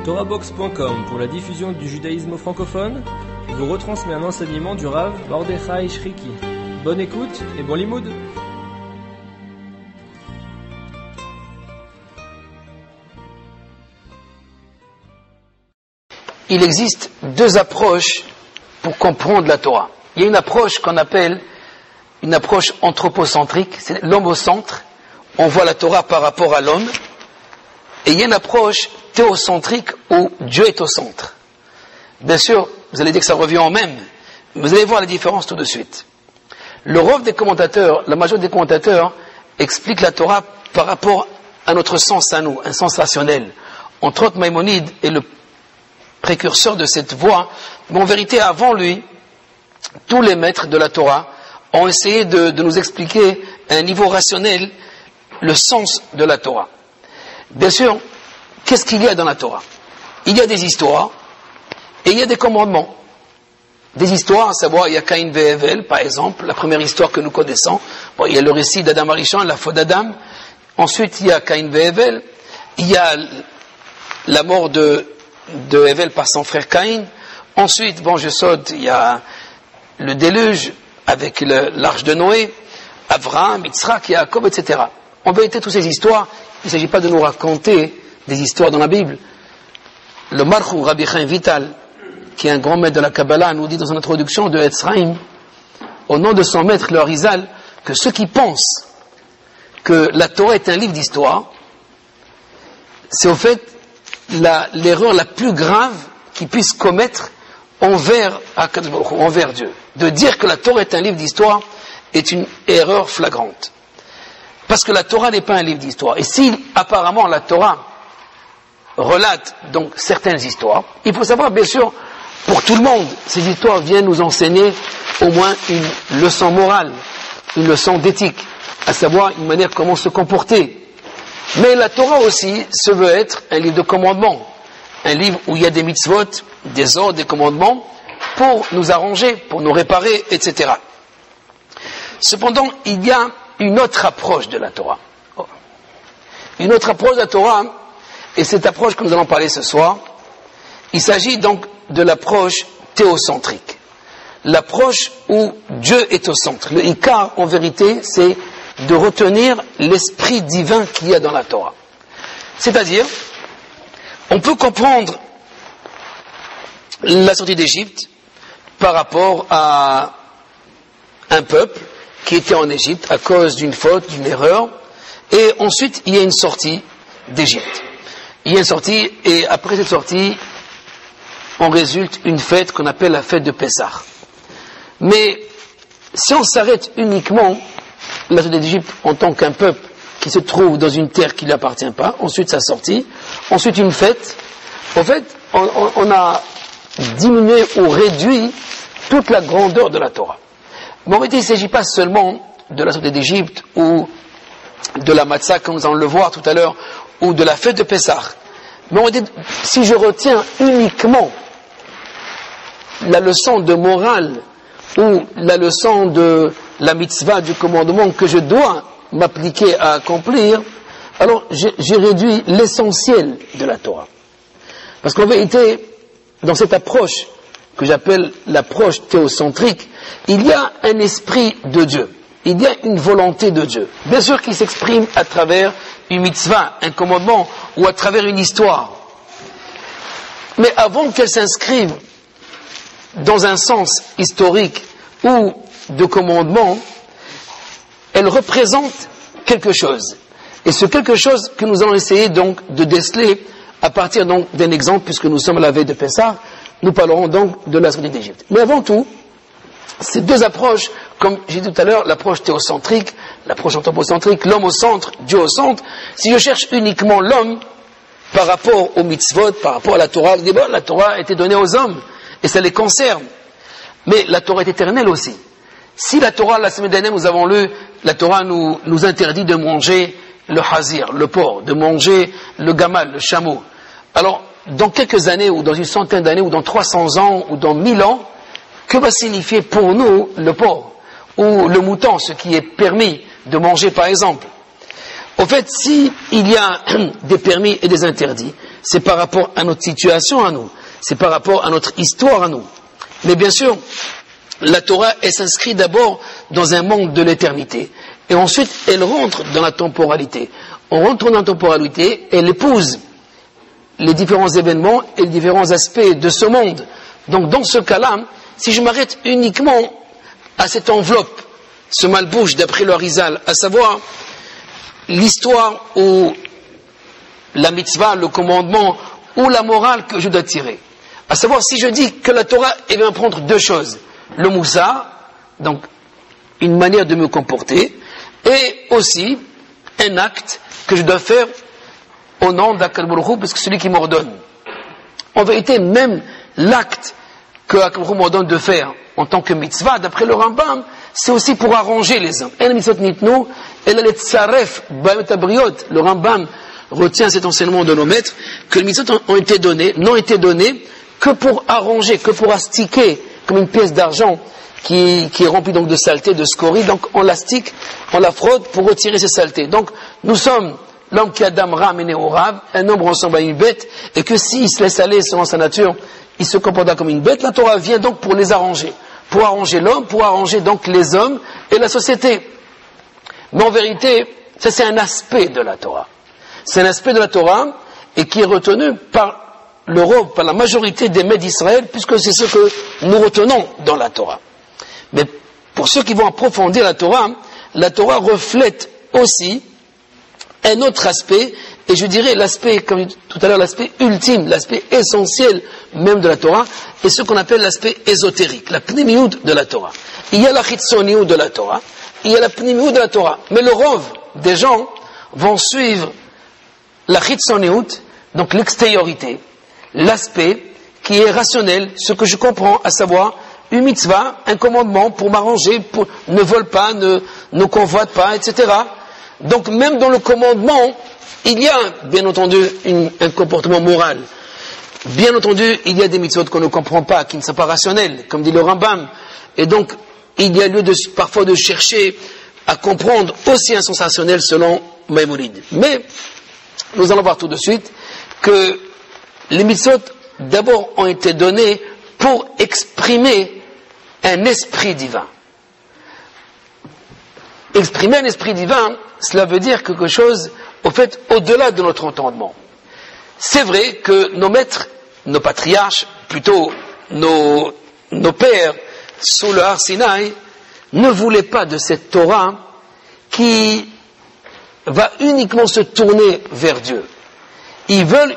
TorahBox.com pour la diffusion du judaïsme francophone vous retransmet un enseignement du Rav Mordechai Shriki. Bonne écoute et bon limoud. Il existe deux approches pour comprendre la Torah. Il y a une approche qu'on appelle une approche anthropocentrique, c'est l'homme au centre, on voit la Torah par rapport à l'homme, et il y a une approche théocentrique où Dieu est au centre. Bien sûr, vous allez dire que ça revient en même, mais vous allez voir la différence tout de suite. Le rôle des commentateurs, la majorité des commentateurs, explique la Torah par rapport à notre sens à nous, un sens rationnel. Entre autres, Maïmonide est le précurseur de cette voie, mais en vérité, avant lui, tous les maîtres de la Torah ont essayé de nous expliquer à un niveau rationnel le sens de la Torah. Bien sûr, qu'est-ce qu'il y a dans la Torah? Il y a des histoires et il y a des commandements. Des histoires, à savoir, il y a Caïn et Hevel, par exemple, la première histoire que nous connaissons. Bon, il y a le récit d'Adam Arishon, la faute d'Adam. Ensuite, il y a Caïn et Hevel. Il y a la mort de Hevel par son frère Caïn. Ensuite, bon, je saute, il y a le déluge avec l'arche de Noé, Abraham, Yitzhak, Yaakov, etc. En vérité, toutes ces histoires, il ne s'agit pas de nous raconter des histoires dans la Bible. Le Marchou Rabbi Chaim Vital, qui est un grand maître de la Kabbalah, nous dit dans son introduction de Etzraïm, au nom de son maître, le Harizal, que ceux qui pensent que la Torah est un livre d'histoire, c'est au fait l'erreur la plus grave qu'ils puissent commettre envers Dieu. De dire que la Torah est un livre d'histoire est une erreur flagrante. Parce que la Torah n'est pas un livre d'histoire. Et si apparemment la Torah relate donc certaines histoires, il faut savoir bien sûr, pour tout le monde, ces histoires viennent nous enseigner au moins une leçon morale, une leçon d'éthique, à savoir une manière comment se comporter. Mais la Torah aussi se veut être un livre de commandements, un livre où il y a des mitzvot, des ordres, des commandements, pour nous arranger, pour nous réparer, etc. Cependant, il y a une autre approche de la Torah. Une autre approche de la Torah, et cette approche que nous allons parler ce soir, il s'agit donc de l'approche théocentrique. L'approche où Dieu est au centre. Le Ikar, en vérité, c'est de retenir l'esprit divin qu'il y a dans la Torah. C'est-à-dire, on peut comprendre la sortie d'Égypte par rapport à un peuple qui était en Égypte à cause d'une faute, d'une erreur, et ensuite il y a une sortie d'Égypte. Il y a une sortie, et après cette sortie, en résulte une fête qu'on appelle la fête de Pessah. Mais si on s'arrête uniquement la sortie d'Égypte en tant qu'un peuple qui se trouve dans une terre qui ne lui appartient pas, ensuite sa sortie, ensuite une fête, en fait, on a diminué ou réduit toute la grandeur de la Torah. Mais en réalité, il ne s'agit pas seulement de la sortie d'Égypte ou de la matzah, comme nous allons le voir tout à l'heure, ou de la fête de Pessah. Mais en réalité, si je retiens uniquement la leçon de morale ou la leçon de la mitzvah du commandement que je dois m'appliquer à accomplir, alors j'ai réduit l'essentiel de la Torah. Parce qu'en vérité, dans cette approche que j'appelle l'approche théocentrique, il y a un esprit de Dieu, il y a une volonté de Dieu, bien sûr qui s'exprime à travers une mitzvah, un commandement, ou à travers une histoire. Mais avant qu'elle s'inscrive dans un sens historique ou de commandement, elle représente quelque chose. Et ce quelque chose que nous allons essayer donc de déceler à partir donc d'un exemple, puisque nous sommes à la veille de Pessah, nous parlerons donc de la sortie d'Égypte. Mais avant tout, ces deux approches, comme j'ai dit tout à l'heure, l'approche théocentrique, l'approche anthropocentrique, l'homme au centre, Dieu au centre, si je cherche uniquement l'homme par rapport aux mitzvot, par rapport à la Torah, la Torah a été donnée aux hommes, et ça les concerne. Mais la Torah est éternelle aussi. Si la Torah, la semaine dernière, nous avons lu, la Torah nous interdit de manger le hazir, le porc, de manger le gamal, le chameau. Alors, dans quelques années, ou dans une centaine d'années, ou dans 300 ans, ou dans 1000 ans, que va signifier pour nous le porc, ou le mouton, ce qui est permis de manger par exemple? Au fait, si il y a des permis et des interdits, c'est par rapport à notre situation à nous, c'est par rapport à notre histoire à nous. Mais bien sûr, la Torah, elle s'inscrit d'abord dans un monde de l'éternité. Et ensuite, elle rentre dans la temporalité. On rentre dans la temporalité, elle épouse les différents événements et les différents aspects de ce monde. Donc dans ce cas-là, si je m'arrête uniquement à cette enveloppe, ce malbouche d'après le Harizal, à savoir l'histoire ou la mitzvah, le commandement ou la morale que je dois tirer, à savoir si je dis que la Torah elle vient prendre deux choses, le moussar, donc une manière de me comporter, et aussi un acte que je dois faire au nom d'Akadosh Baruch Hu, parce que c'est celui qui m'ordonne. En vérité, même l'acte que Akadosh Baruch Hu m'ordonne de faire en tant que mitzvah, d'après le Rambam, c'est aussi pour arranger les hommes. Le Rambam retient cet enseignement de nos maîtres, que les mitzvot n'ont été donnés que pour arranger, que pour astiquer, comme une pièce d'argent qui est remplie donc de saleté, de scorie, donc on l'astique, on la frotte pour retirer ces saletés. Donc nous sommes l'homme qui a d'Amra mené au Rav, un homme ressemble à une bête, et que s'il se laisse aller selon sa nature, il se comportera comme une bête. La Torah vient donc pour les arranger, pour arranger l'homme, pour arranger donc les hommes et la société. Mais en vérité, ça c'est un aspect de la Torah. C'est un aspect de la Torah et qui est retenu par l'Europe, par la majorité des maîtres d'Israël, puisque c'est ce que nous retenons dans la Torah. Mais pour ceux qui vont approfondir la Torah reflète aussi un autre aspect, et je dirais l'aspect, comme tout à l'heure, l'aspect ultime, l'aspect essentiel même de la Torah, et ce qu'on appelle l'aspect ésotérique, la pnimiout de la Torah. Il y a la chitsoniout de la Torah, il y a la pnimiout de la Torah, mais le rov des gens vont suivre la chitsoniout, donc l'extériorité, l'aspect qui est rationnel, ce que je comprends, à savoir une mitzvah, un commandement pour m'arranger, pour ne vole pas, ne convoite pas, etc. Donc même dans le commandement, il y a bien entendu un comportement moral. Bien entendu, il y a des mitzvot qu'on ne comprend pas, qui ne sont pas rationnels, comme dit le Rambam. Et donc, il y a lieu parfois de chercher à comprendre aussi un sens rationnel selon Maïmonide. Mais, nous allons voir tout de suite que les mitzvot, d'abord, ont été donnés pour exprimer un esprit divin. Exprimer un esprit divin, cela veut dire quelque chose, au fait, au-delà de notre entendement. C'est vrai que nos maîtres, nos patriarches, plutôt nos pères, sous le Har Sinaï, ne voulaient pas de cette Torah qui va uniquement se tourner vers Dieu. Ils veulent